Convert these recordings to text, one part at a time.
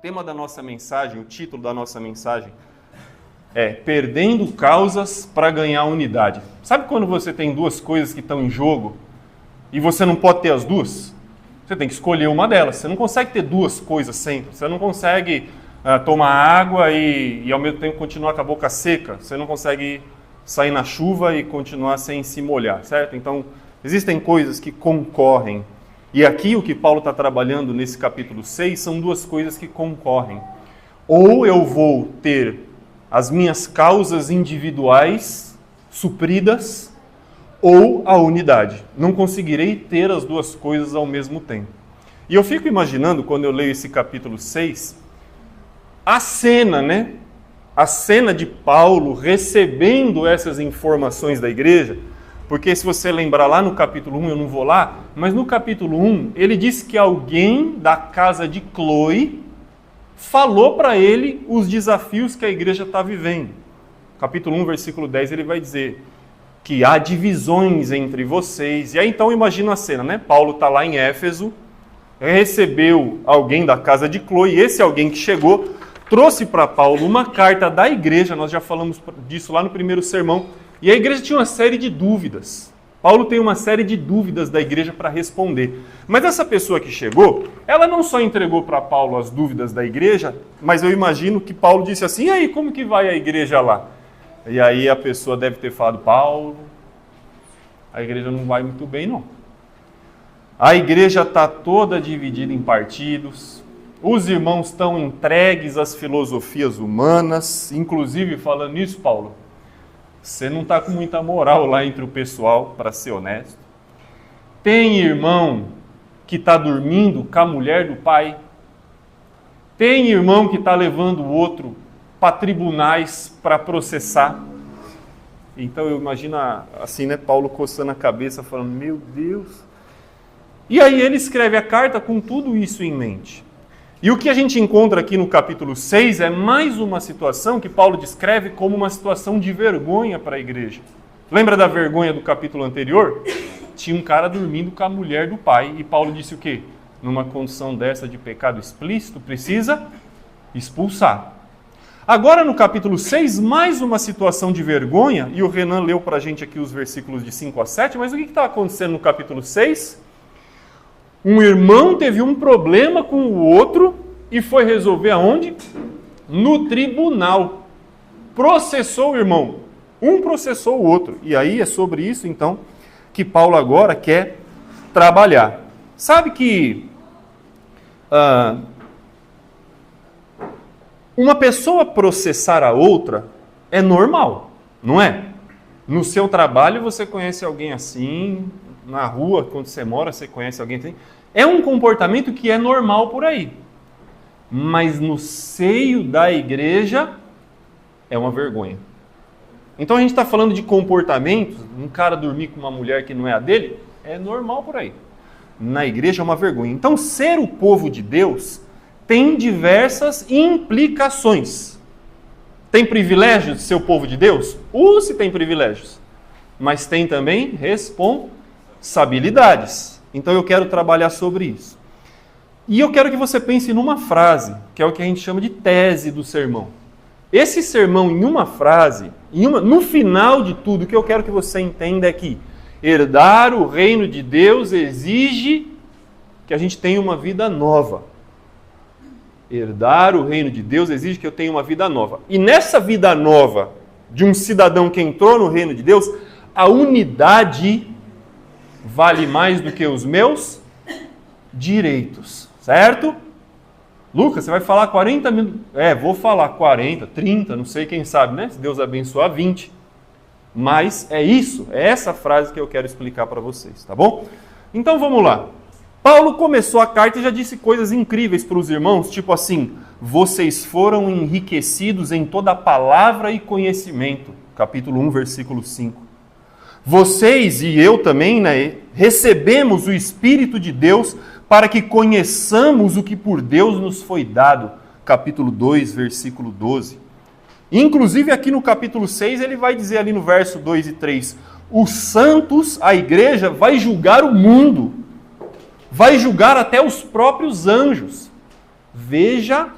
tema da nossa mensagem, o título da nossa mensagem é Perdendo Causas para Ganhar Unidade. Sabe quando você tem duas coisas que estão em jogo e você não pode ter as duas? Você tem que escolher uma delas. Você não consegue ter duas coisas sempre. Você não consegue tomar água e ao mesmo tempo continuar com a boca seca. Você não consegue sair na chuva e continuar sem se molhar, certo? Então, existem coisas que concorrem. E aqui o que Paulo está trabalhando nesse capítulo 6 são duas coisas que concorrem. Ou eu vou ter as minhas causas individuais supridas, ou a unidade. Não conseguirei ter as duas coisas ao mesmo tempo. E eu fico imaginando, quando eu leio esse capítulo 6, a cena, né? A cena de Paulo recebendo essas informações da igreja. Porque se você lembrar lá no capítulo 1, eu não vou lá, mas no capítulo 1, ele diz que alguém da casa de Cloe falou para ele os desafios que a igreja está vivendo. Capítulo 1, versículo 10, ele vai dizer que há divisões entre vocês. E aí então imagina a cena, né? Paulo está lá em Éfeso, recebeu alguém da casa de Cloe, e esse alguém que chegou trouxe para Paulo uma carta da igreja, nós já falamos disso lá no primeiro sermão, e a igreja tinha uma série de dúvidas. Paulo tem uma série de dúvidas da igreja para responder. Mas essa pessoa que chegou, ela não só entregou para Paulo as dúvidas da igreja, mas eu imagino que Paulo disse assim, e aí, como que vai a igreja lá? E aí a pessoa deve ter falado, Paulo, a igreja não vai muito bem não. A igreja está toda dividida em partidos, os irmãos estão entregues às filosofias humanas, inclusive falando nisso, Paulo, você não está com muita moral lá entre o pessoal, para ser honesto. Tem irmão que está dormindo com a mulher do pai. Tem irmão que está levando o outro para tribunais para processar. Então eu imagino assim, né, Paulo coçando a cabeça, falando, meu Deus. E aí ele escreve a carta com tudo isso em mente. E o que a gente encontra aqui no capítulo 6 é mais uma situação que Paulo descreve como uma situação de vergonha para a igreja. Lembra da vergonha do capítulo anterior? Tinha um cara dormindo com a mulher do pai e Paulo disse o quê? Numa condição dessa de pecado explícito, precisa expulsar. Agora no capítulo 6, mais uma situação de vergonha, e o Renan leu para a gente aqui os versículos de 5 a 7, mas o que está acontecendo no capítulo 6? Um irmão teve um problema com o outro e foi resolver aonde? No tribunal. Processou o irmão. Um processou o outro. E aí é sobre isso, então, que Paulo agora quer trabalhar. Sabe que uma pessoa processar a outra é normal, não é? No seu trabalho você conhece alguém assim, na rua, quando você mora, você conhece alguém assim. É um comportamento que é normal por aí. Mas no seio da igreja é uma vergonha. Então a gente está falando de comportamentos, um cara dormir com uma mulher que não é a dele, é normal por aí. Na igreja é uma vergonha. Então ser o povo de Deus tem diversas implicações. Tem privilégios de ser o povo de Deus? Se tem privilégios. Mas tem também responsabilidades. Então eu quero trabalhar sobre isso. E eu quero que você pense numa frase, que é o que a gente chama de tese do sermão. Esse sermão em uma frase, no final de tudo, o que eu quero que você entenda é que herdar o reino de Deus exige que a gente tenha uma vida nova. Herdar o reino de Deus exige que eu tenha uma vida nova. E nessa vida nova de um cidadão que entrou no reino de Deus, a unidade vale mais do que os meus direitos, certo? Lucas, você vai falar 40 minutos. Vou falar 40, 30, não sei, quem sabe, né? Se Deus abençoar, 20. Mas é isso, é essa frase que eu quero explicar para vocês, tá bom? Então vamos lá. Paulo começou a carta e já disse coisas incríveis para os irmãos, tipo assim, vocês foram enriquecidos em toda a palavra e conhecimento. Capítulo 1, versículo 5. Vocês e eu também, né, recebemos o Espírito de Deus para que conheçamos o que por Deus nos foi dado. Capítulo 2, versículo 12. Inclusive aqui no capítulo 6 ele vai dizer ali no verso 2 e 3, os santos, a igreja, vai julgar o mundo, vai julgar até os próprios anjos. Veja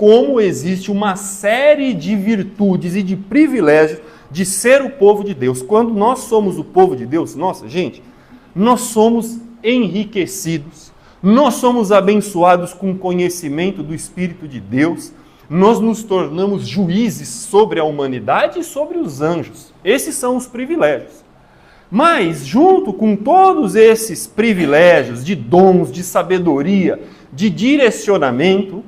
como existe uma série de virtudes e de privilégios de ser o povo de Deus. Quando nós somos o povo de Deus, nossa, gente, nós somos enriquecidos, nós somos abençoados com o conhecimento do Espírito de Deus, nós nos tornamos juízes sobre a humanidade e sobre os anjos. Esses são os privilégios. Mas, junto com todos esses privilégios de dons, de sabedoria, de direcionamento,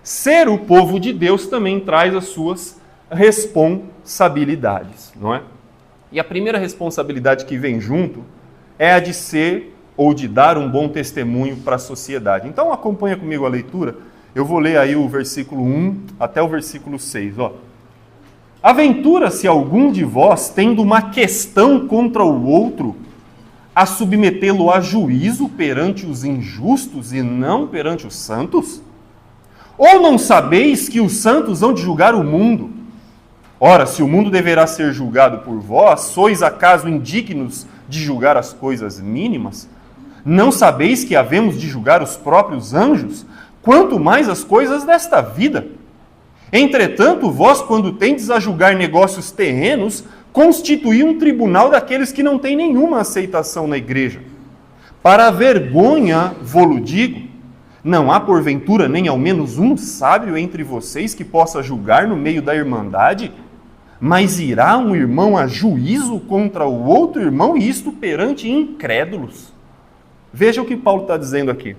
ser o povo de Deus também traz as suas responsabilidades, não é? E a primeira responsabilidade que vem junto é a de ser ou de dar um bom testemunho para a sociedade. Então acompanha comigo a leitura, eu vou ler aí o versículo 1 até o versículo 6, ó. Aventura-se algum de vós, tendo uma questão contra o outro, a submetê-lo a juízo perante os injustos e não perante os santos? Ou não sabeis que os santos hão de julgar o mundo? Ora, se o mundo deverá ser julgado por vós, sois acaso indignos de julgar as coisas mínimas? Não sabeis que havemos de julgar os próprios anjos? Quanto mais as coisas desta vida? Entretanto, vós, quando tendes a julgar negócios terrenos, constituí um tribunal daqueles que não têm nenhuma aceitação na igreja. Para a vergonha, vô-lo digo, não há porventura nem ao menos um sábio entre vocês que possa julgar no meio da irmandade? Mas irá um irmão a juízo contra o outro irmão, e isto perante incrédulos? Veja o que Paulo está dizendo aqui.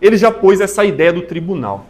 Ele já pôs essa ideia do tribunal.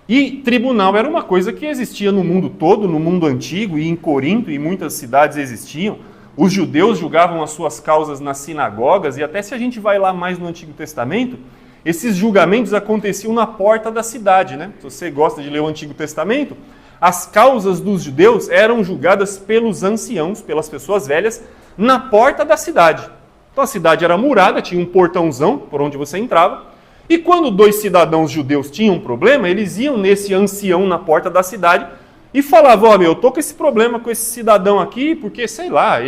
E tribunal era uma coisa que existia no mundo todo, no mundo antigo, e em Corinto e em muitas cidades existiam. Os judeus julgavam as suas causas nas sinagogas, e até se a gente vai lá mais no Antigo Testamento, esses julgamentos aconteciam na porta da cidade, né? Se você gosta de ler o Antigo Testamento, as causas dos judeus eram julgadas pelos anciãos, pelas pessoas velhas, na porta da cidade. Então a cidade era murada, tinha um portãozão por onde você entrava, e quando dois cidadãos judeus tinham um problema, eles iam nesse ancião na porta da cidade e falavam, ó, eu tô com esse problema com esse cidadão aqui, porque, sei lá,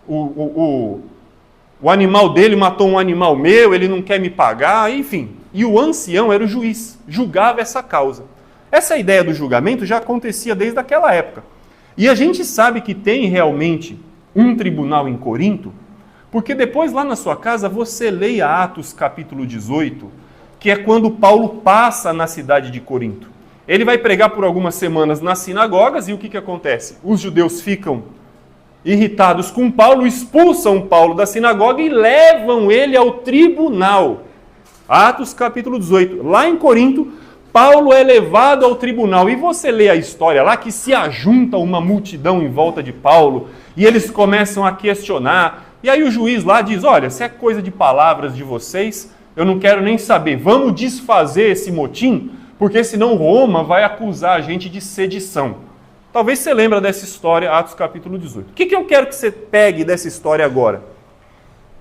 o animal dele matou um animal meu, ele não quer me pagar, enfim. E o ancião era o juiz, julgava essa causa. Essa ideia do julgamento já acontecia desde aquela época. E a gente sabe que tem realmente um tribunal em Corinto, porque depois lá na sua casa você leia Atos capítulo 18, que é quando Paulo passa na cidade de Corinto. Ele vai pregar por algumas semanas nas sinagogas e o que acontece? Os judeus ficam irritados com Paulo, expulsam Paulo da sinagoga e levam ele ao tribunal. Atos capítulo 18. Lá em Corinto, Paulo é levado ao tribunal. E você lê a história lá que se ajunta uma multidão em volta de Paulo e eles começam a questionar. E aí o juiz lá diz, olha, se é coisa de palavras de vocês, eu não quero nem saber. Vamos desfazer esse motim, porque senão Roma vai acusar a gente de sedição. Talvez você lembre dessa história, Atos capítulo 18. O que eu quero que você pegue dessa história agora?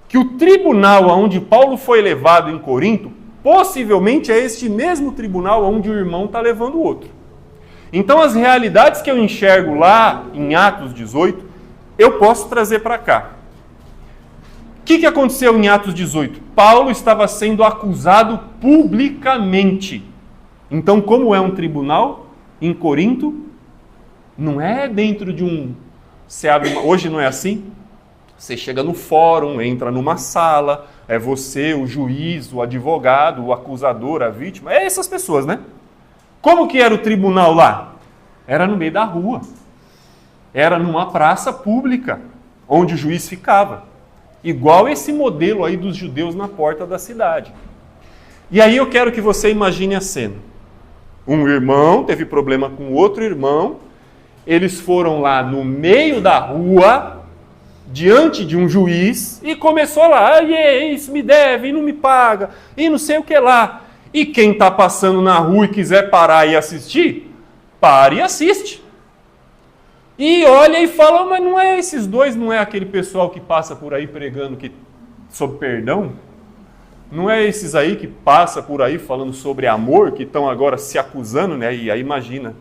Que o tribunal onde Paulo foi levado em Corinto, possivelmente é este mesmo tribunal onde o irmão está levando o outro. Então as realidades que eu enxergo lá em Atos 18, eu posso trazer para cá. O que aconteceu em Atos 18? Paulo estava sendo acusado publicamente. Então, como é um tribunal em Corinto, não é dentro de um... Você abre hoje não é assim? Você chega no fórum, entra numa sala, é você, o juiz, o advogado, o acusador, a vítima, é essas pessoas, né? Como que era o tribunal lá? Era no meio da rua. Era numa praça pública, onde o juiz ficava. Igual esse modelo aí dos judeus na porta da cidade. E aí eu quero que você imagine a cena. Um irmão teve problema com outro irmão, eles foram lá no meio da rua, diante de um juiz, e começou lá, isso me deve, e não me paga, e não sei o que lá. E quem está passando na rua e quiser parar e assistir, pare e assiste. E olha e fala, mas não é esses dois, não é aquele pessoal que passa por aí pregando sobre perdão? Não é esses aí que passa por aí falando sobre amor, que estão agora se acusando, né? E aí imagina,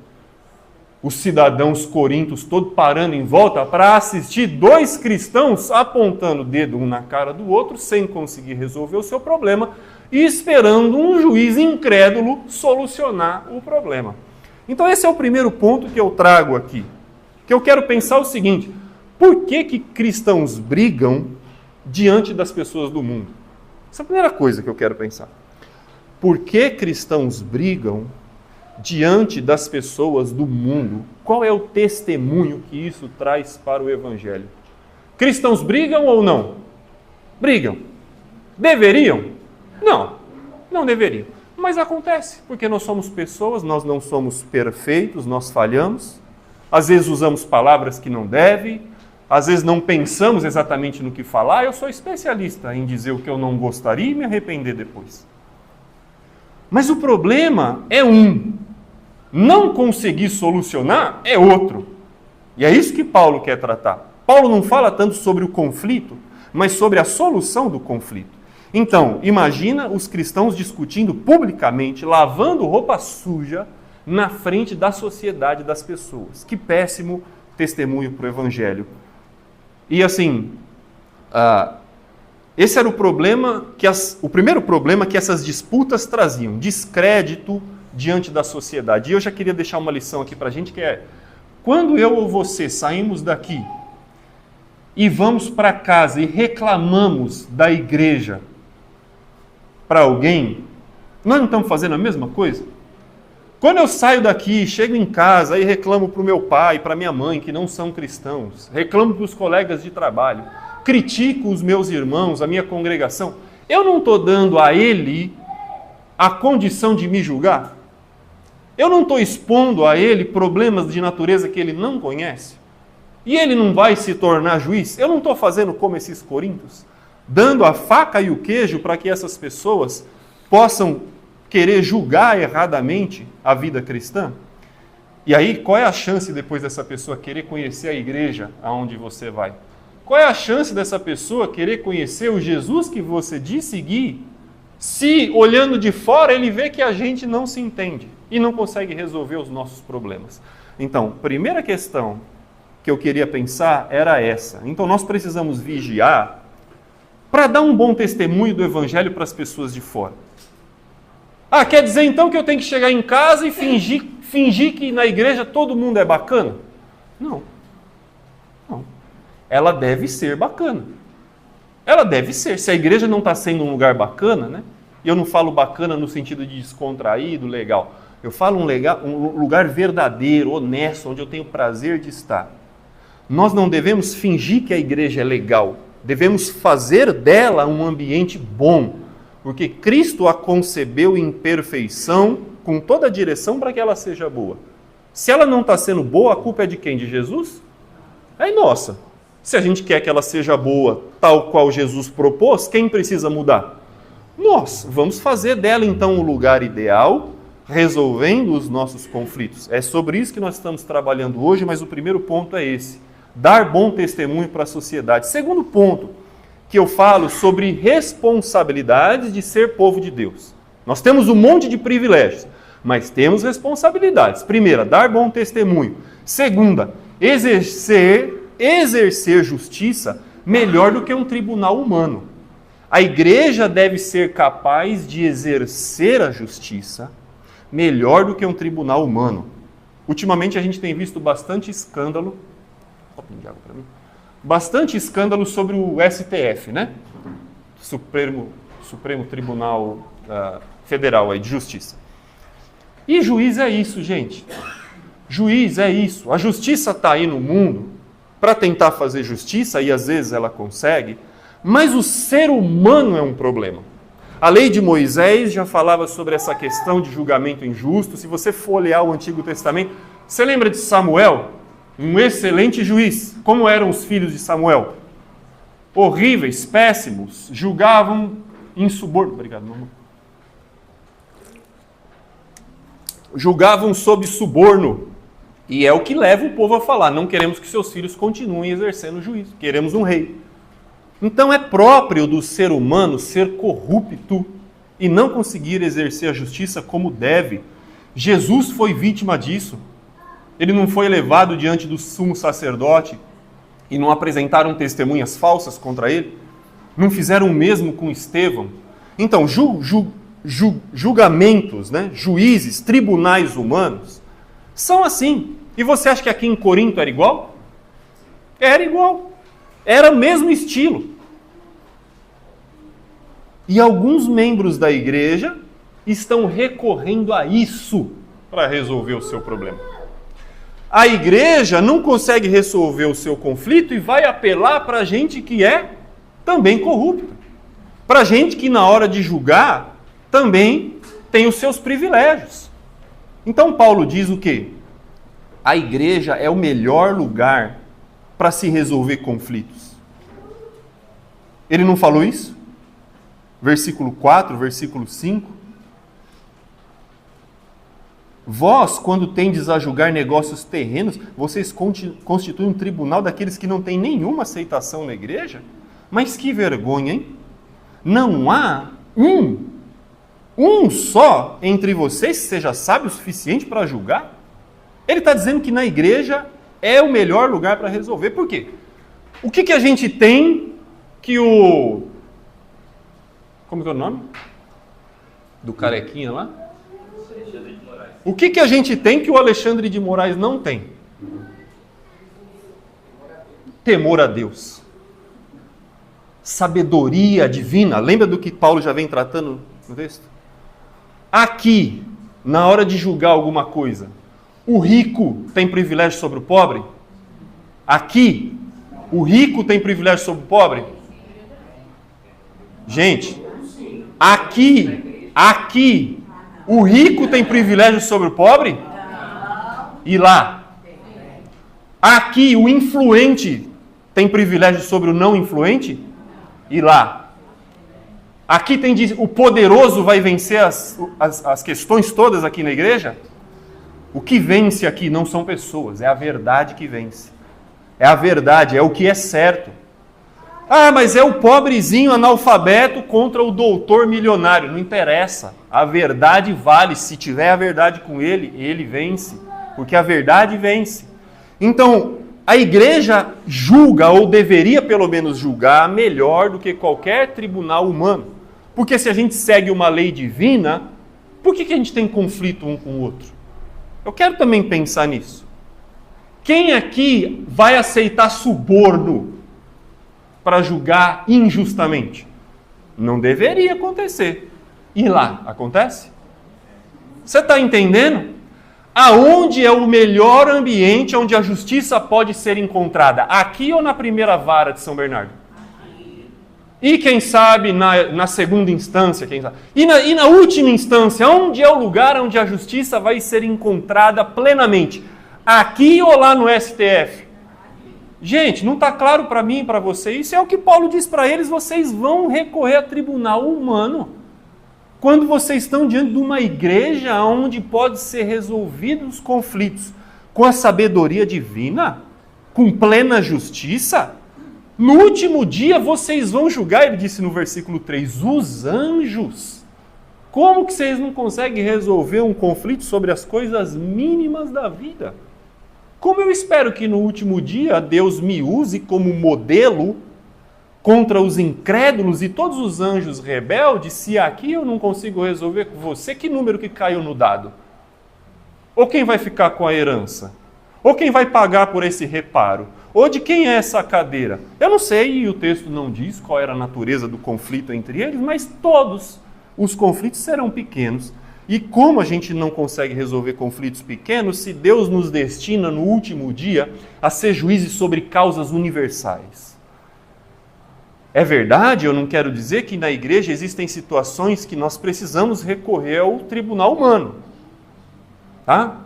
os cidadãos corintos todos parando em volta para assistir dois cristãos apontando o dedo um na cara do outro, sem conseguir resolver o seu problema, e esperando um juiz incrédulo solucionar o problema. Então esse é o primeiro ponto que eu trago aqui. Que eu quero pensar o seguinte: por que cristãos brigam diante das pessoas do mundo? Essa é a primeira coisa que eu quero pensar. Por que cristãos brigam diante das pessoas do mundo? Qual é o testemunho que isso traz para o Evangelho? Cristãos brigam ou não? Brigam. Deveriam? Não, não deveriam. Mas acontece, porque nós somos pessoas, nós não somos perfeitos, nós falhamos. Às vezes usamos palavras que não devem, às vezes não pensamos exatamente no que falar. Eu sou especialista em dizer o que eu não gostaria e me arrepender depois. Mas o problema é um. Não conseguir solucionar é outro. E é isso que Paulo quer tratar. Paulo não fala tanto sobre o conflito, mas sobre a solução do conflito. Então, imagina os cristãos discutindo publicamente, lavando roupa suja na frente da sociedade das pessoas. Que péssimo testemunho para o Evangelho. E assim, esse era o problema, o primeiro problema que essas disputas traziam, descrédito diante da sociedade. E eu já queria deixar uma lição aqui para a gente, que é: quando eu ou você saímos daqui e vamos para casa e reclamamos da igreja para alguém, nós não estamos fazendo a mesma coisa? Quando eu saio daqui, chego em casa e reclamo para o meu pai, para minha mãe, que não são cristãos, reclamo para os colegas de trabalho, critico os meus irmãos, a minha congregação, eu não estou dando a ele a condição de me julgar? Eu não estou expondo a ele problemas de natureza que ele não conhece? E ele não vai se tornar juiz? Eu não estou fazendo como esses coríntios, dando a faca e o queijo para que essas pessoas possam querer julgar erradamente a vida cristã? E aí, qual é a chance depois dessa pessoa querer conhecer a igreja aonde você vai? Qual é a chance dessa pessoa querer conhecer o Jesus que você diz seguir, se olhando de fora ele vê que a gente não se entende e não consegue resolver os nossos problemas? Então, primeira questão que eu queria pensar era essa. Então, nós precisamos vigiar para dar um bom testemunho do Evangelho para as pessoas de fora. Quer dizer então que eu tenho que chegar em casa e fingir que na igreja todo mundo é bacana? Não. Não. Ela deve ser bacana. Ela deve ser. Se a igreja não está sendo um lugar bacana, né? E eu não falo bacana no sentido de descontraído, legal. Eu falo um lugar verdadeiro, honesto, onde eu tenho prazer de estar. Nós não devemos fingir que a igreja é legal. Devemos fazer dela um ambiente bom, porque Cristo a concebeu em perfeição, com toda a direção para que ela seja boa. Se ela não está sendo boa, a culpa é de quem? De Jesus? É nossa. Se a gente quer que ela seja boa, tal qual Jesus propôs, quem precisa mudar? Nós. Vamos fazer dela então o lugar ideal, resolvendo os nossos conflitos. É sobre isso que nós estamos trabalhando hoje, mas o primeiro ponto é esse: dar bom testemunho para a sociedade. Segundo ponto, que eu falo sobre responsabilidades de ser povo de Deus. Nós temos um monte de privilégios, mas temos responsabilidades. Primeira, dar bom testemunho. Segunda, exercer justiça melhor do que um tribunal humano. A igreja deve ser capaz de exercer a justiça melhor do que um tribunal humano. Ultimamente a gente tem visto bastante escândalo. Bastante escândalo sobre o STF, né? Supremo Tribunal Federal aí, de Justiça. E juiz é isso, gente. Juiz é isso. A justiça está aí no mundo para tentar fazer justiça, e às vezes ela consegue, mas o ser humano é um problema. A lei de Moisés já falava sobre essa questão de julgamento injusto. Se você for olhar o Antigo Testamento, você lembra de Samuel? Um excelente juiz. Como eram os filhos de Samuel? Horríveis, péssimos, julgavam insubordinados. Obrigado, meu amor. Julgavam sob suborno. E é o que leva o povo a falar: não queremos que seus filhos continuem exercendo o juízo, queremos um rei. Então é próprio do ser humano ser corrupto e não conseguir exercer a justiça como deve. Jesus foi vítima disso. Ele não foi levado diante do sumo sacerdote e não apresentaram testemunhas falsas contra ele? Não fizeram o mesmo com Estevão? Então, julgamentos, né? Juízes, tribunais humanos, são assim. E você acha que aqui em Corinto era igual? Era igual. Era o mesmo estilo. E alguns membros da igreja estão recorrendo a isso para resolver o seu problema. A igreja não consegue resolver o seu conflito e vai apelar para gente que é também corrupta. Para gente que na hora de julgar também tem os seus privilégios. Então Paulo diz o quê? A igreja é o melhor lugar para se resolver conflitos. Ele não falou isso? Versículo 4, versículo 5. Vós, quando tendes a julgar negócios terrenos, vocês constituem um tribunal daqueles que não têm nenhuma aceitação na igreja? Mas que vergonha, hein? Não há um só entre vocês que seja sábio o suficiente para julgar? Ele está dizendo que na igreja é o melhor lugar para resolver. Por quê? O que a gente tem que o... Como que é o nome? Do carequinha lá? O que a gente tem que o Alexandre de Moraes não tem? Temor a Deus. Sabedoria divina. Lembra do que Paulo já vem tratando no texto? Aqui, na hora de julgar alguma coisa, o rico tem privilégio sobre o pobre? Aqui, o rico tem privilégio sobre o pobre? Gente, aqui, o rico tem privilégio sobre o pobre? E lá? Aqui, o influente tem privilégio sobre o não influente? E lá? Aqui tem o poderoso vai vencer as questões todas aqui na igreja? O que vence aqui não são pessoas, é a verdade que vence. É a verdade, é o que é certo. Ah, mas é o pobrezinho analfabeto contra o doutor milionário. Não interessa. A verdade vale. Se tiver a verdade com ele, ele vence. Porque a verdade vence. Então, a igreja julga, ou deveria pelo menos julgar, melhor do que qualquer tribunal humano. Porque se a gente segue uma lei divina, por que a gente tem conflito um com o outro? Eu quero também pensar nisso. Quem aqui vai aceitar suborno para julgar injustamente? Não deveria acontecer. E lá, acontece? Você está entendendo? Aonde é o melhor ambiente onde a justiça pode ser encontrada? Aqui ou na primeira vara de São Bernardo? E quem sabe na segunda instância? Quem sabe? E na última instância, onde é o lugar onde a justiça vai ser encontrada plenamente? Aqui ou lá no STF? Gente, não está claro para mim e para você. Isso é o que Paulo diz para eles. Vocês vão recorrer a tribunal humano quando vocês estão diante de uma igreja onde pode ser resolvidos os conflitos com a sabedoria divina, com plena justiça. No último dia vocês vão julgar, ele disse no versículo 3, os anjos. Como que vocês não conseguem resolver um conflito sobre as coisas mínimas da vida? Como eu espero que no último dia Deus me use como modelo contra os incrédulos e todos os anjos rebeldes, se aqui eu não consigo resolver com você, que número que caiu no dado? Ou quem vai ficar com a herança? Ou quem vai pagar por esse reparo? Ou de quem é essa cadeira? Eu não sei, e o texto não diz qual era a natureza do conflito entre eles, mas todos os conflitos serão pequenos. E como a gente não consegue resolver conflitos pequenos se Deus nos destina no último dia a ser juízes sobre causas universais? É verdade, eu não quero dizer que na igreja existem situações que nós precisamos recorrer ao tribunal humano. Tá?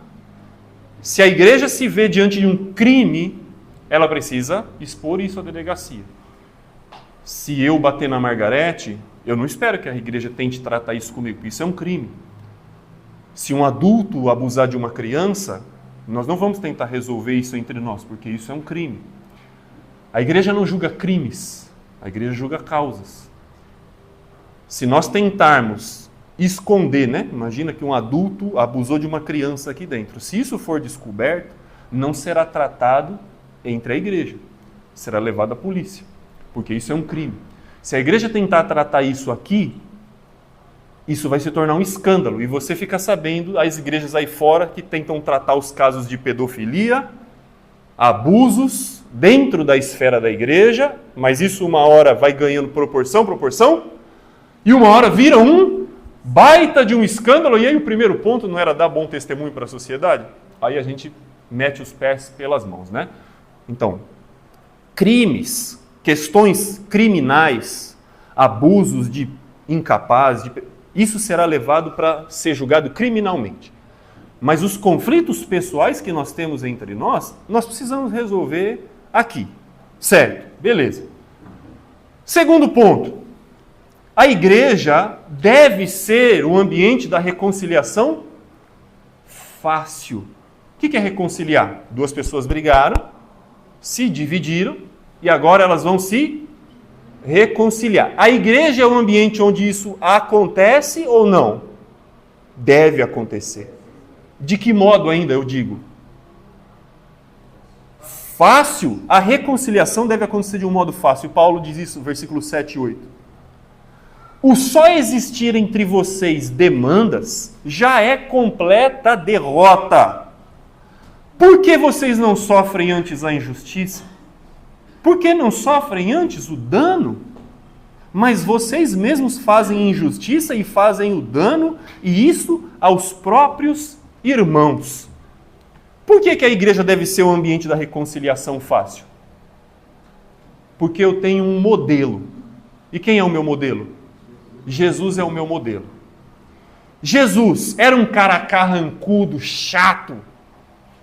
Se a igreja se vê diante de um crime, ela precisa expor isso à delegacia. Se eu bater na Margarete, eu não espero que a igreja tente tratar isso comigo, porque isso é um crime. Se um adulto abusar de uma criança, nós não vamos tentar resolver isso entre nós, porque isso é um crime. A igreja não julga crimes, a igreja julga causas. Se nós tentarmos esconder, né? Imagina que um adulto abusou de uma criança aqui dentro. Se isso for descoberto, não será tratado entre a igreja, será levado à polícia, porque isso é um crime. Se a igreja tentar tratar isso aqui, isso vai se tornar um escândalo. E você fica sabendo, as igrejas aí fora que tentam tratar os casos de pedofilia, abusos dentro da esfera da igreja, mas isso uma hora vai ganhando proporção, e uma hora vira um baita de um escândalo. E aí o primeiro ponto não era dar bom testemunho para a sociedade? Aí a gente mete os pés pelas mãos, né? Então, crimes, questões criminais, abusos de incapazes, isso será levado para ser julgado criminalmente. Mas os conflitos pessoais que nós temos entre nós precisamos resolver aqui. Certo, beleza. Segundo ponto, a igreja deve ser o ambiente da reconciliação fácil. O que é reconciliar? Duas pessoas brigaram, se dividiram e agora elas vão se reconciliar. A igreja é um ambiente onde isso acontece ou não? Deve acontecer. De que modo ainda eu digo? Fácil? A reconciliação deve acontecer de um modo fácil. Paulo diz isso no versículo 7 e 8. O só existir entre vocês demandas já é completa derrota. Por que vocês não sofrem antes a injustiça? Por que não sofrem antes o dano? Mas vocês mesmos fazem injustiça e fazem o dano, e isso aos próprios irmãos. Por que a igreja deve ser o ambiente da reconciliação fácil? Porque eu tenho um modelo. E quem é o meu modelo? Jesus é o meu modelo. Jesus era um cara carrancudo, chato,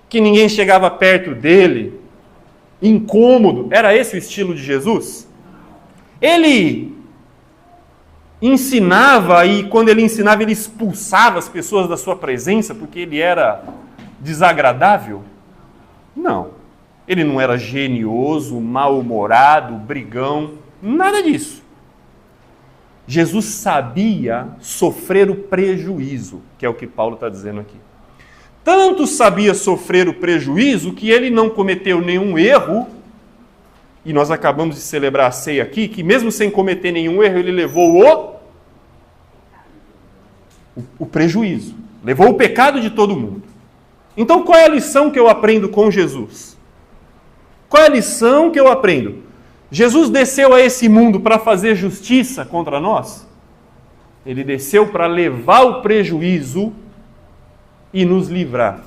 que ninguém chegava perto dele, incômodo. Era esse o estilo de Jesus? Ele ensinava e quando ele ensinava ele expulsava as pessoas da sua presença porque ele era desagradável? Não. Ele não era genioso, mal-humorado, brigão, nada disso. Jesus sabia sofrer o prejuízo, que é o que Paulo está dizendo aqui. Tanto sabia sofrer o prejuízo que ele não cometeu nenhum erro, e nós acabamos de celebrar a ceia aqui, que mesmo sem cometer nenhum erro, ele levou o prejuízo, levou o pecado de todo mundo. Então qual é a lição que eu aprendo com Jesus? Qual é a lição que eu aprendo? Jesus desceu a esse mundo para fazer justiça contra nós? Ele desceu para levar o prejuízo e nos livrar.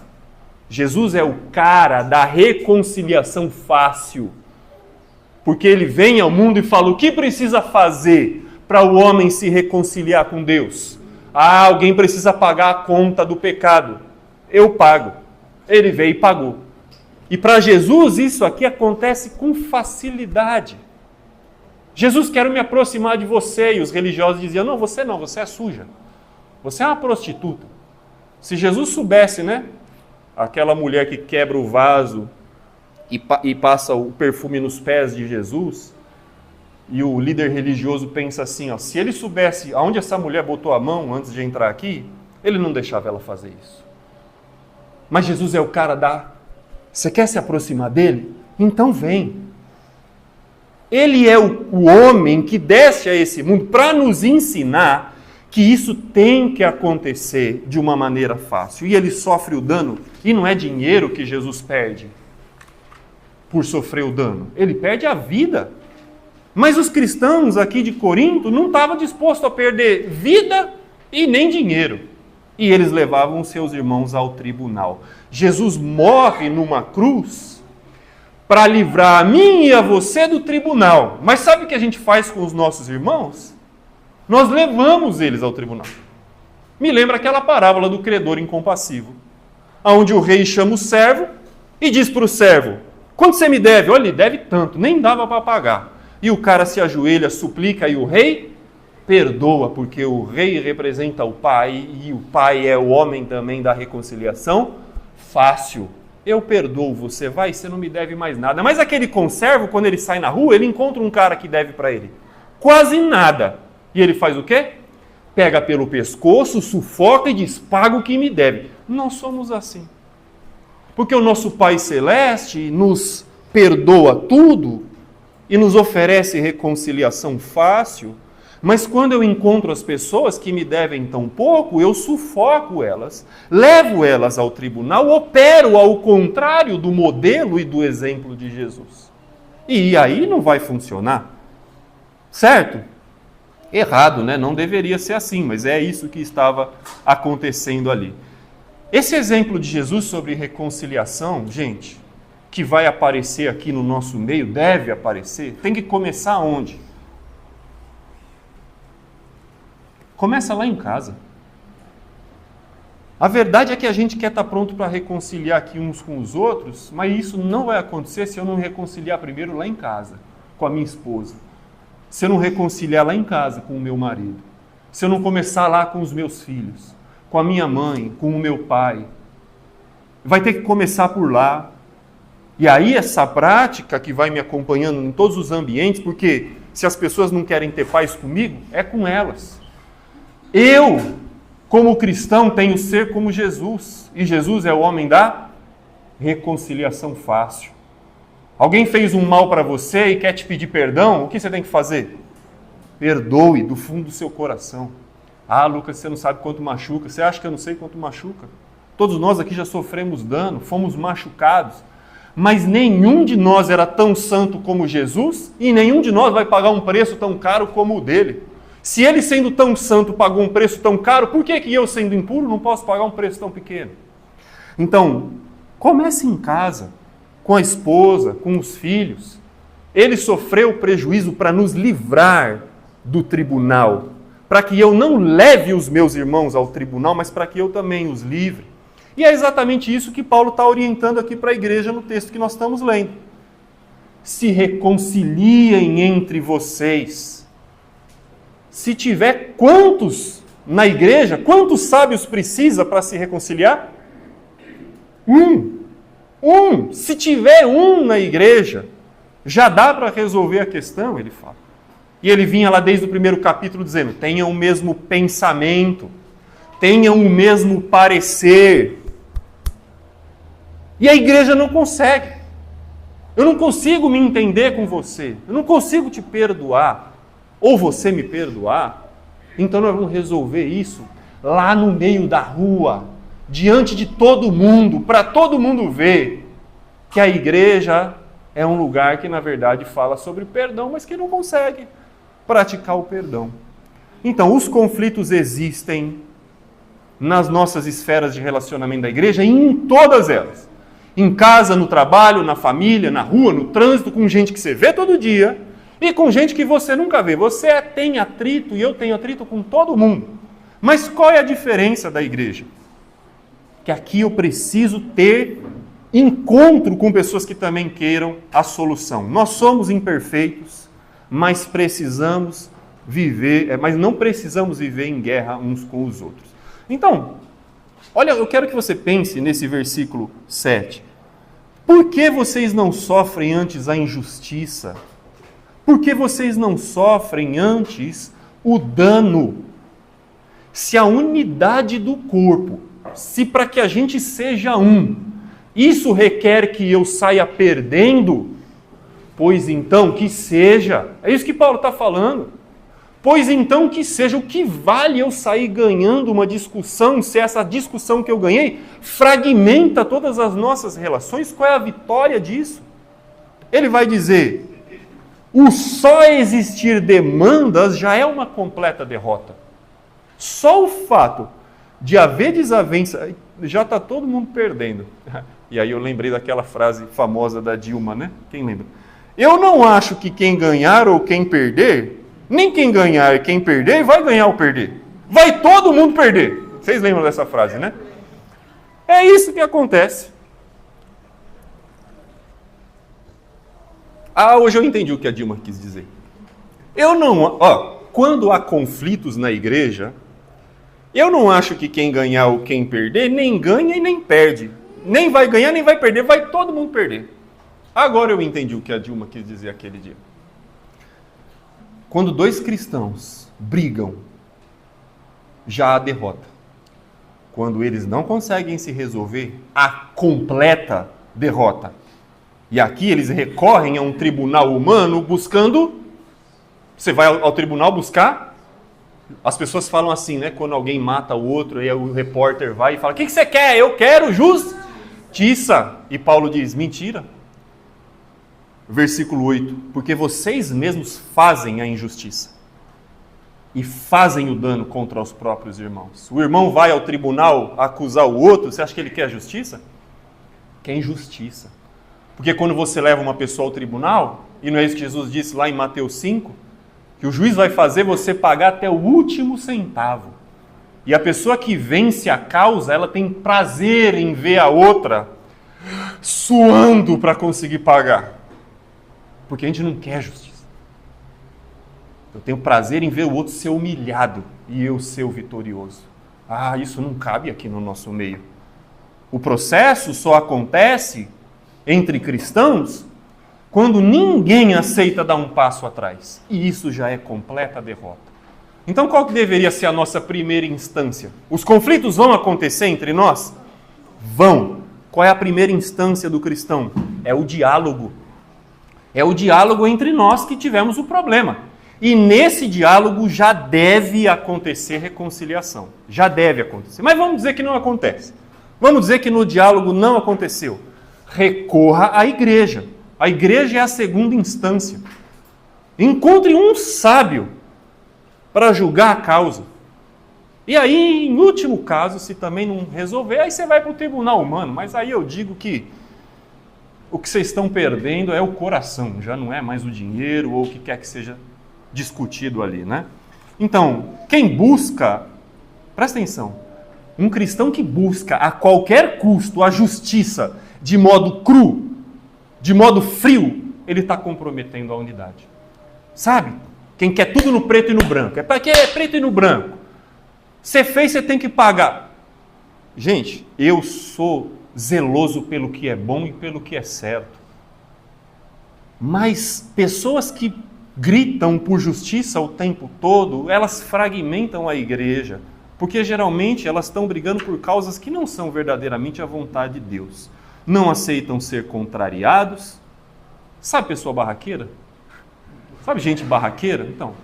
Jesus é o cara da reconciliação fácil. Porque ele vem ao mundo e fala: o que precisa fazer para o homem se reconciliar com Deus? Ah, alguém precisa pagar a conta do pecado. Eu pago. Ele veio e pagou. E para Jesus isso aqui acontece com facilidade. Jesus, quero me aproximar de você. E os religiosos diziam: não, você é suja. Você é uma prostituta. Se Jesus soubesse, né? Aquela mulher que quebra o vaso e passa o perfume nos pés de Jesus, e o líder religioso pensa assim, ó, se ele soubesse aonde essa mulher botou a mão antes de entrar aqui, ele não deixava ela fazer isso. Mas Jesus é o cara da... Você quer se aproximar dele? Então vem. Ele é o homem que desce a esse mundo para nos ensinar que isso tem que acontecer de uma maneira fácil. E ele sofre o dano, e não é dinheiro que Jesus perde por sofrer o dano. Ele perde a vida. Mas os cristãos aqui de Corinto não estavam dispostos a perder vida e nem dinheiro. E eles levavam seus irmãos ao tribunal. Jesus morre numa cruz para livrar a mim e a você do tribunal. Mas sabe o que a gente faz com os nossos irmãos? Nós levamos eles ao tribunal. Me lembra aquela parábola do credor incompassivo, onde o rei chama o servo e diz para o servo: quanto você me deve? Olha, ele deve tanto, nem dava para pagar. E o cara se ajoelha, suplica, e o rei perdoa, porque o rei representa o pai, e o pai é o homem também da reconciliação fácil. Eu perdoo, você vai, você não me deve mais nada. Mas aquele conservo, quando ele sai na rua, ele encontra um cara que deve para ele quase nada. E ele faz o quê? Pega pelo pescoço, sufoca e diz: paga o que me deve. Nós somos assim. Porque o nosso Pai Celeste nos perdoa tudo e nos oferece reconciliação fácil. Mas quando eu encontro as pessoas que me devem tão pouco, eu sufoco elas, levo elas ao tribunal, opero ao contrário do modelo e do exemplo de Jesus. E aí não vai funcionar. Certo? Errado, né? Não deveria ser assim, mas é isso que estava acontecendo ali. Esse exemplo de Jesus sobre reconciliação, gente, que vai aparecer aqui no nosso meio, deve aparecer, tem que começar onde? Começa lá em casa. A verdade é que a gente quer estar pronto para reconciliar aqui uns com os outros, mas isso não vai acontecer se eu não reconciliar primeiro lá em casa, com a minha esposa. Se eu não reconciliar lá em casa com o meu marido. Se eu não começar lá com os meus filhos, com a minha mãe, com o meu pai. Vai ter que começar por lá. E aí essa prática que vai me acompanhando em todos os ambientes, porque se as pessoas não querem ter paz comigo, é com elas. Eu, como cristão, tenho que ser como Jesus. E Jesus é o homem da reconciliação fácil. Alguém fez um mal para você e quer te pedir perdão, o que você tem que fazer? Perdoe do fundo do seu coração. Ah, Lucas, você não sabe quanto machuca. Você acha que eu não sei quanto machuca? Todos nós aqui já sofremos dano, fomos machucados. Mas nenhum de nós era tão santo como Jesus e nenhum de nós vai pagar um preço tão caro como o dele. Se ele, sendo tão santo, pagou um preço tão caro, por que eu, sendo impuro, não posso pagar um preço tão pequeno? Então, comece em casa, com a esposa, com os filhos. Ele sofreu prejuízo para nos livrar do tribunal, para que eu não leve os meus irmãos ao tribunal, mas para que eu também os livre. E é exatamente isso que Paulo está orientando aqui para a igreja no texto que nós estamos lendo. Se reconciliem entre vocês. Se tiver quantos na igreja, quantos sábios precisa para se reconciliar? Um. Se tiver um na igreja, já dá para resolver a questão, ele fala. E ele vinha lá desde o primeiro capítulo dizendo, tenham o mesmo pensamento, tenham o mesmo parecer. E a igreja não consegue. Eu não consigo me entender com você, eu não consigo te perdoar, ou você me perdoar, então nós vamos resolver isso lá no meio da rua, diante de todo mundo, para todo mundo ver que a igreja é um lugar que, na verdade, fala sobre perdão, mas que não consegue praticar o perdão. Então, os conflitos existem nas nossas esferas de relacionamento da igreja e em todas elas. Em casa, no trabalho, na família, na rua, no trânsito, com gente que você vê todo dia e com gente que você nunca vê. Você tem atrito e eu tenho atrito com todo mundo. Mas qual é a diferença da igreja? Que aqui eu preciso ter encontro com pessoas que também queiram a solução. Nós somos imperfeitos, mas precisamos viver, mas não precisamos viver em guerra uns com os outros. Então, olha, eu quero que você pense nesse versículo 7. Por que vocês não sofrem antes a injustiça? Por que vocês não sofrem antes o dano? Se a unidade do corpo, se para que a gente seja um, isso requer que eu saia perdendo, pois então que seja, é isso que Paulo está falando, pois então que seja, o que vale eu sair ganhando uma discussão, se essa discussão que eu ganhei fragmenta todas as nossas relações, qual é a vitória disso? Ele vai dizer, o só existir demandas já é uma completa derrota. Só o fato de haver desavença, já está todo mundo perdendo. E aí eu lembrei daquela frase famosa da Dilma, né? Quem lembra? Eu não acho que quem ganhar ou quem perder, nem quem ganhar e quem perder vai ganhar ou perder. Vai todo mundo perder. Vocês lembram dessa frase, né? É isso que acontece. Ah, hoje eu entendi o que a Dilma quis dizer. Quando há conflitos na igreja, eu não acho que quem ganhar ou quem perder, nem ganha e nem perde. Nem vai ganhar, nem vai perder, vai todo mundo perder. Agora eu entendi o que a Dilma quis dizer aquele dia. Quando dois cristãos brigam, já há derrota. Quando eles não conseguem se resolver, há completa derrota. E aqui eles recorrem a um tribunal humano buscando... Você vai ao tribunal buscar As pessoas falam assim, né? Quando alguém mata o outro, aí o repórter vai e fala: o que você quer? Eu quero justiça. E Paulo diz: mentira. Versículo 8: porque vocês mesmos fazem a injustiça e fazem o dano contra os próprios irmãos. O irmão vai ao tribunal acusar o outro, você acha que ele quer justiça? Quer injustiça. Porque quando você leva uma pessoa ao tribunal, e não é isso que Jesus disse lá em Mateus 5, que o juiz vai fazer você pagar até o último centavo. E a pessoa que vence a causa, ela tem prazer em ver a outra suando para conseguir pagar. Porque a gente não quer justiça. Eu tenho prazer em ver o outro ser humilhado e eu ser o vitorioso. Ah, isso não cabe aqui no nosso meio. O processo só acontece entre cristãos quando ninguém aceita dar um passo atrás. E isso já é completa derrota. Então qual que deveria ser a nossa primeira instância? Os conflitos vão acontecer entre nós? Vão. Qual é a primeira instância do cristão? É o diálogo. É o diálogo entre nós que tivemos o problema. E nesse diálogo já deve acontecer reconciliação. Já deve acontecer. Mas vamos dizer que não acontece. Vamos dizer que no diálogo não aconteceu. Recorra à igreja. A igreja é a segunda instância. Encontre um sábio para julgar a causa. E aí, em último caso, se também não resolver, aí você vai para o tribunal humano. Mas aí eu digo que o que vocês estão perdendo é o coração, já não é mais o dinheiro ou o que quer que seja discutido ali, né? Então, quem busca, presta atenção, um cristão que busca a qualquer custo a justiça de modo cru, de modo frio, ele está comprometendo a unidade. Sabe? Quem quer tudo no preto e no branco. É para que é preto e no branco. Você fez, você tem que pagar. Gente, eu sou zeloso pelo que é bom e pelo que é certo. Mas pessoas que gritam por justiça o tempo todo, elas fragmentam a igreja, porque geralmente elas estão brigando por causas que não são verdadeiramente a vontade de Deus. Não aceitam ser contrariados. Sabe pessoa barraqueira? Sabe gente barraqueira? Então,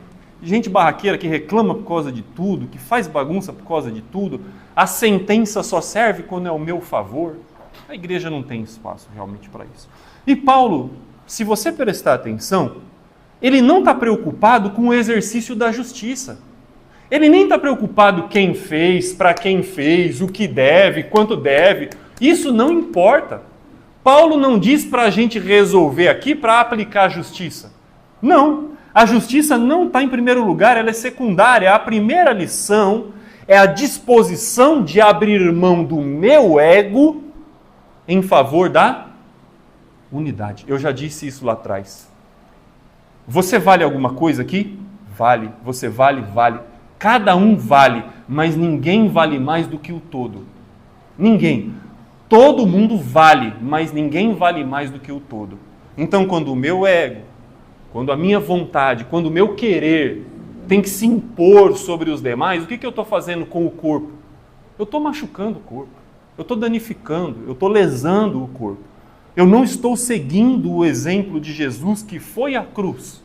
gente barraqueira que reclama por causa de tudo, que faz bagunça por causa de tudo. A sentença só serve quando é ao meu favor. A igreja não tem espaço realmente para isso. E Paulo, se você prestar atenção, ele não está preocupado com o exercício da justiça. Ele nem está preocupado quem fez, para quem fez, o que deve, quanto deve. Isso não importa. Paulo não diz para a gente resolver aqui para aplicar a justiça. Não. A justiça não está em primeiro lugar, ela é secundária. A primeira lição é a disposição de abrir mão do meu ego em favor da unidade. Eu já disse isso lá atrás. Você vale alguma coisa aqui? Vale. Você vale? Vale. Cada um vale, mas ninguém vale mais do que o todo. Ninguém. Todo mundo vale, mas ninguém vale mais do que o todo. Então, quando o meu ego, quando a minha vontade, quando o meu querer tem que se impor sobre os demais, o que eu estou fazendo com o corpo? Eu estou machucando o corpo. Eu estou danificando, eu estou lesando o corpo. Eu não estou seguindo o exemplo de Jesus que foi à cruz.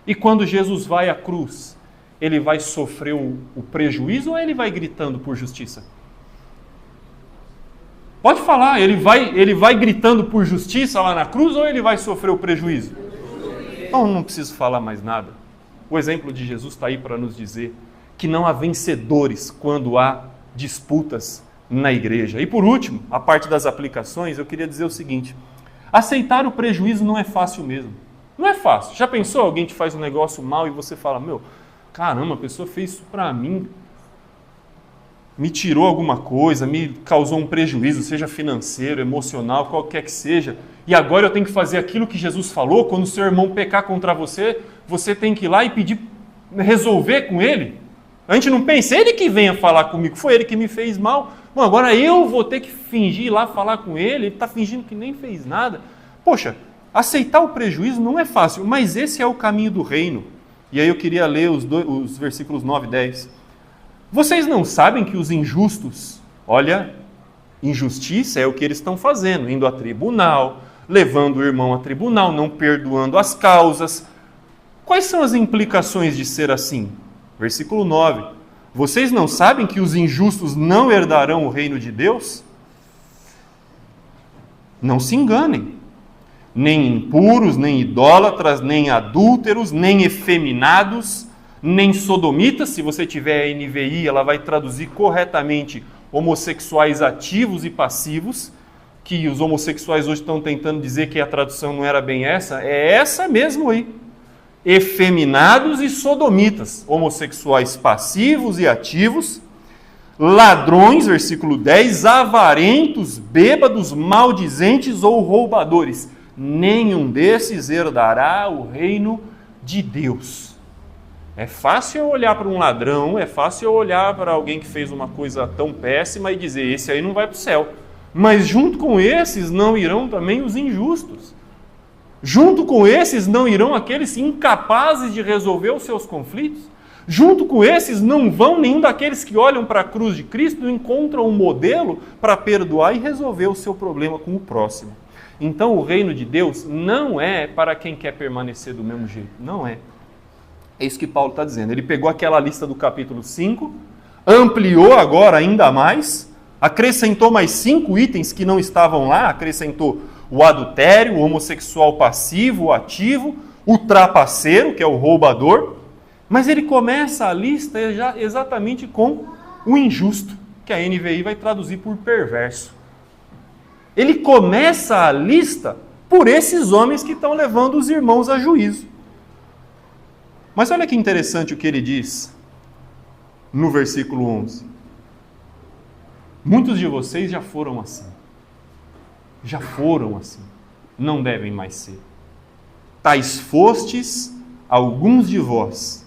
E quando Jesus vai à cruz, ele vai sofrer o prejuízo ou ele vai gritando por justiça? Pode falar, ele vai gritando por justiça lá na cruz ou ele vai sofrer o prejuízo? Então não preciso falar mais nada. O exemplo de Jesus está aí para nos dizer que não há vencedores quando há disputas na igreja. E por último, a parte das aplicações, eu queria dizer o seguinte: aceitar o prejuízo não é fácil mesmo. Não é fácil. Já pensou alguém te faz um negócio mal e você fala: meu, caramba, a pessoa fez isso para mim, me tirou alguma coisa, me causou um prejuízo, seja financeiro, emocional, qualquer que seja, e agora eu tenho que fazer aquilo que Jesus falou. Quando o seu irmão pecar contra você, você tem que ir lá e pedir, resolver com ele. A gente não pensa, ele que venha falar comigo, foi ele que me fez mal. Bom, agora eu vou ter que fingir ir lá falar com ele está fingindo que nem fez nada. Poxa, aceitar o prejuízo não é fácil, mas esse é o caminho do reino. E aí eu queria ler os versículos 9 e 10. Vocês não sabem que os injustos, olha, injustiça é o que eles estão fazendo, indo a tribunal, levando o irmão a tribunal, não perdoando as causas. Quais são as implicações de ser assim? Versículo 9. Vocês não sabem que os injustos não herdarão o reino de Deus? Não se enganem. Nem impuros, nem idólatras, nem adúlteros, nem efeminados, nem sodomitas. Se você tiver a NVI, ela vai traduzir corretamente homossexuais ativos e passivos, que os homossexuais hoje estão tentando dizer que a tradução não era bem essa. É essa mesmo aí. Efeminados e sodomitas, homossexuais passivos e ativos, ladrões, versículo 10, avarentos, bêbados, maldizentes ou roubadores. Nenhum desses herdará o reino de Deus. É fácil olhar para um ladrão, é fácil olhar para alguém que fez uma coisa tão péssima e dizer, esse aí não vai para o céu. Mas junto com esses não irão também os injustos. Junto com esses não irão aqueles incapazes de resolver os seus conflitos. Junto com esses não vão nenhum daqueles que olham para a cruz de Cristo e encontram um modelo para perdoar e resolver o seu problema com o próximo. Então o reino de Deus não é para quem quer permanecer do mesmo jeito. Não é. É isso que Paulo está dizendo. Ele pegou aquela lista do capítulo 5, ampliou agora ainda mais, acrescentou mais 5 itens que não estavam lá, acrescentou o adultério, o homossexual passivo, o ativo, o trapaceiro, que é o roubador, mas ele começa a lista já exatamente com o injusto, que a NVI vai traduzir por perverso. Ele começa a lista por esses homens que estão levando os irmãos a juízo. Mas olha que interessante o que ele diz no versículo 11. Muitos de vocês já foram assim. Já foram assim. Não devem mais ser. Tais fostes alguns de vós,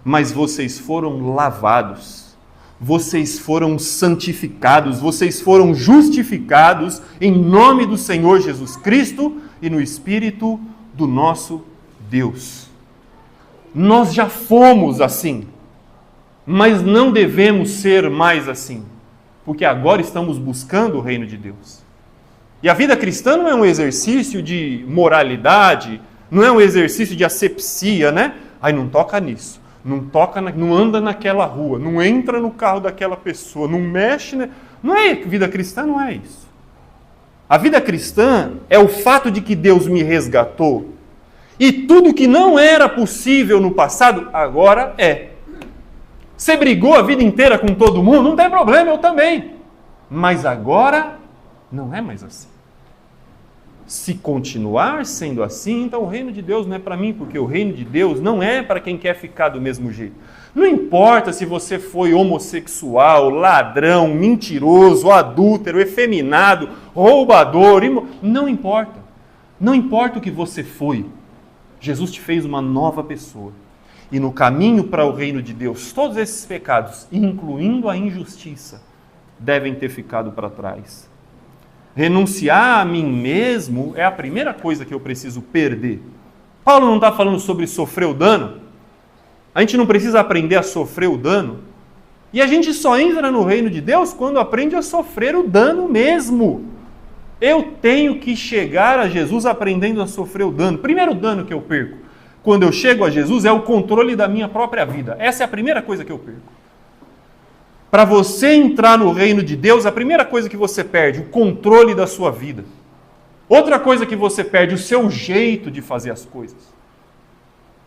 mas vocês foram lavados, vocês foram santificados, vocês foram justificados em nome do Senhor Jesus Cristo e no Espírito do nosso Deus. Nós já fomos assim, mas não devemos ser mais assim, porque agora estamos buscando o reino de Deus. E a vida cristã não é um exercício de moralidade, não é um exercício de asepsia, né? Ai, não toca nisso, não anda naquela rua, não entra no carro daquela pessoa, não mexe, né? Não é vida cristã, não é isso. A vida cristã é o fato de que Deus me resgatou e tudo que não era possível no passado, agora é. Você brigou a vida inteira com todo mundo? Não tem problema, eu também. Mas agora não é mais assim. Se continuar sendo assim, então o reino de Deus não é para mim, porque o reino de Deus não é para quem quer ficar do mesmo jeito. Não importa se você foi homossexual, ladrão, mentiroso, adúltero, efeminado, roubador, não importa. Não importa o que você foi. Jesus te fez uma nova pessoa. E no caminho para o reino de Deus, todos esses pecados, incluindo a injustiça, devem ter ficado para trás. Renunciar a mim mesmo é a primeira coisa que eu preciso perder. Paulo não está falando sobre sofrer o dano. A gente não precisa aprender a sofrer o dano. E a gente só entra no reino de Deus quando aprende a sofrer o dano mesmo. Eu tenho que chegar a Jesus aprendendo a sofrer o dano. Primeiro dano que eu perco, quando eu chego a Jesus, é o controle da minha própria vida. Essa é a primeira coisa que eu perco. Para você entrar no reino de Deus, a primeira coisa que você perde, o controle da sua vida. Outra coisa que você perde, o seu jeito de fazer as coisas.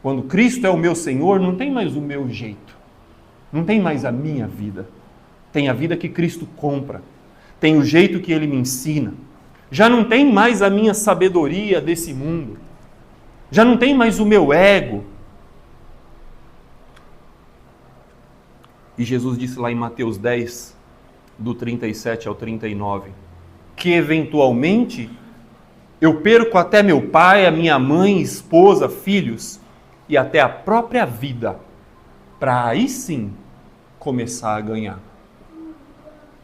Quando Cristo é o meu Senhor, não tem mais o meu jeito. Não tem mais a minha vida. Tem a vida que Cristo compra. Tem o jeito que Ele me ensina. Já não tem mais a minha sabedoria desse mundo. Já não tem mais o meu ego. E Jesus disse lá em Mateus 10, do 37 ao 39, que eventualmente eu perco até meu pai, a minha mãe, esposa, filhos e até a própria vida, para aí sim começar a ganhar.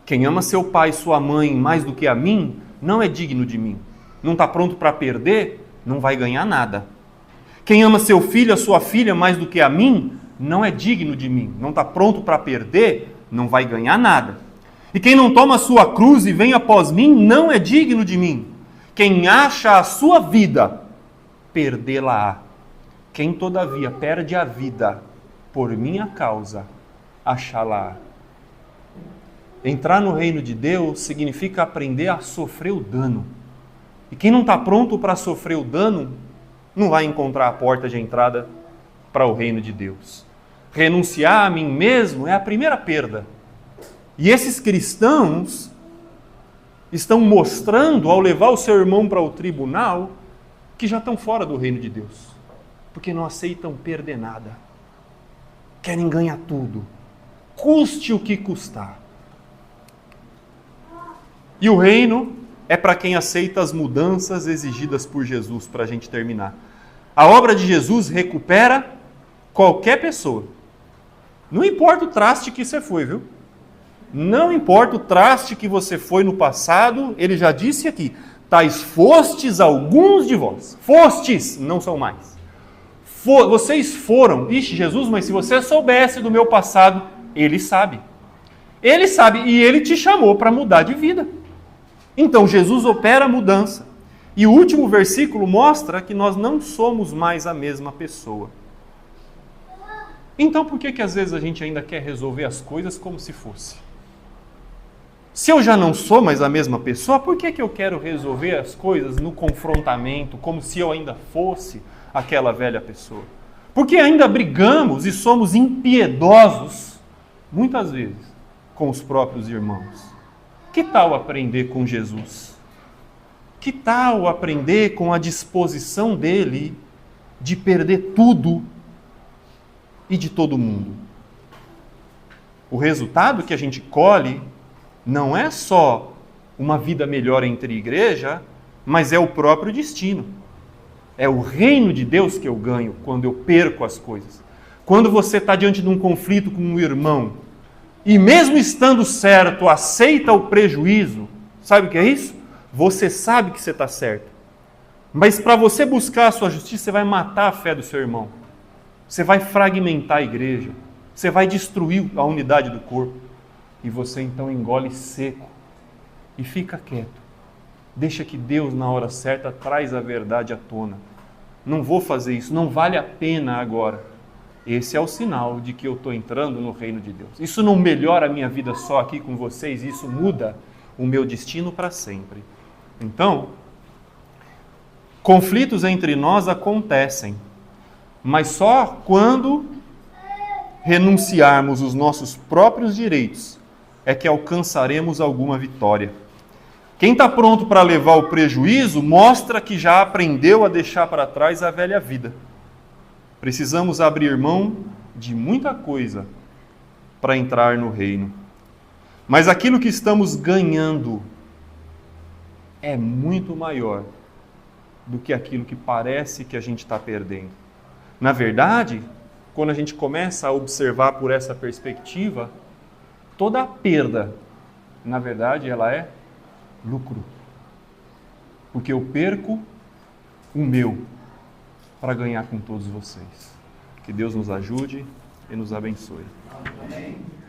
Quem ama seu pai e sua mãe mais do que a mim, não é digno de mim. Não está pronto para perder, não vai ganhar nada. Quem ama seu filho, a sua filha mais do que a mim, não é digno de mim. Não está pronto para perder, não vai ganhar nada. E quem não toma a sua cruz e vem após mim, não é digno de mim. Quem acha a sua vida, perdê-la-á. Quem todavia perde a vida por minha causa, achá-la. Entrar no reino de Deus significa aprender a sofrer o dano. E quem não está pronto para sofrer o dano, não vai encontrar a porta de entrada para o reino de Deus. Renunciar a mim mesmo é a primeira perda. E esses cristãos estão mostrando, ao levar o seu irmão para o tribunal, que já estão fora do reino de Deus. Porque não aceitam perder nada. Querem ganhar tudo. Custe o que custar. E o reino é para quem aceita as mudanças exigidas por Jesus, para a gente terminar. A obra de Jesus recupera qualquer pessoa. Não importa o traste que você foi, viu? Não importa o traste que você foi no passado, ele já disse aqui, tais fostes alguns de vós. Fostes, não são mais. Vocês foram. Ixi, Jesus, mas se você soubesse do meu passado, ele sabe. Ele sabe e ele te chamou para mudar de vida. Então, Jesus opera a mudança. E o último versículo mostra que nós não somos mais a mesma pessoa. Então, por que às vezes a gente ainda quer resolver as coisas como se fosse? Se eu já não sou mais a mesma pessoa, por que eu quero resolver as coisas no confrontamento, como se eu ainda fosse aquela velha pessoa? Porque ainda brigamos e somos impiedosos, muitas vezes, com os próprios irmãos. Que tal aprender com Jesus? Que tal aprender com a disposição dele de perder tudo e de todo mundo? O resultado que a gente colhe não é só uma vida melhor entre igreja, mas é o próprio destino. É o reino de Deus que eu ganho quando eu perco as coisas. Quando você está diante de um conflito com um irmão, e mesmo estando certo, aceita o prejuízo, sabe o que é isso? Você sabe que você está certo. Mas para você buscar a sua justiça, você vai matar a fé do seu irmão. Você vai fragmentar a igreja. Você vai destruir a unidade do corpo. E você então engole seco e fica quieto. Deixa que Deus, na hora certa, traz a verdade à tona. Não vou fazer isso, não vale a pena agora. Esse é o sinal de que eu estou entrando no reino de Deus. Isso não melhora a minha vida só aqui com vocês, isso muda o meu destino para sempre. Então, conflitos entre nós acontecem, mas só quando renunciarmos os nossos próprios direitos é que alcançaremos alguma vitória. Quem está pronto para levar o prejuízo mostra que já aprendeu a deixar para trás a velha vida. Precisamos abrir mão de muita coisa para entrar no reino. Mas aquilo que estamos ganhando é muito maior do que aquilo que parece que a gente está perdendo. Na verdade, quando a gente começa a observar por essa perspectiva, toda a perda, na verdade, ela é lucro. Porque eu perco o meu para ganhar com todos vocês. Que Deus nos ajude e nos abençoe. Amém.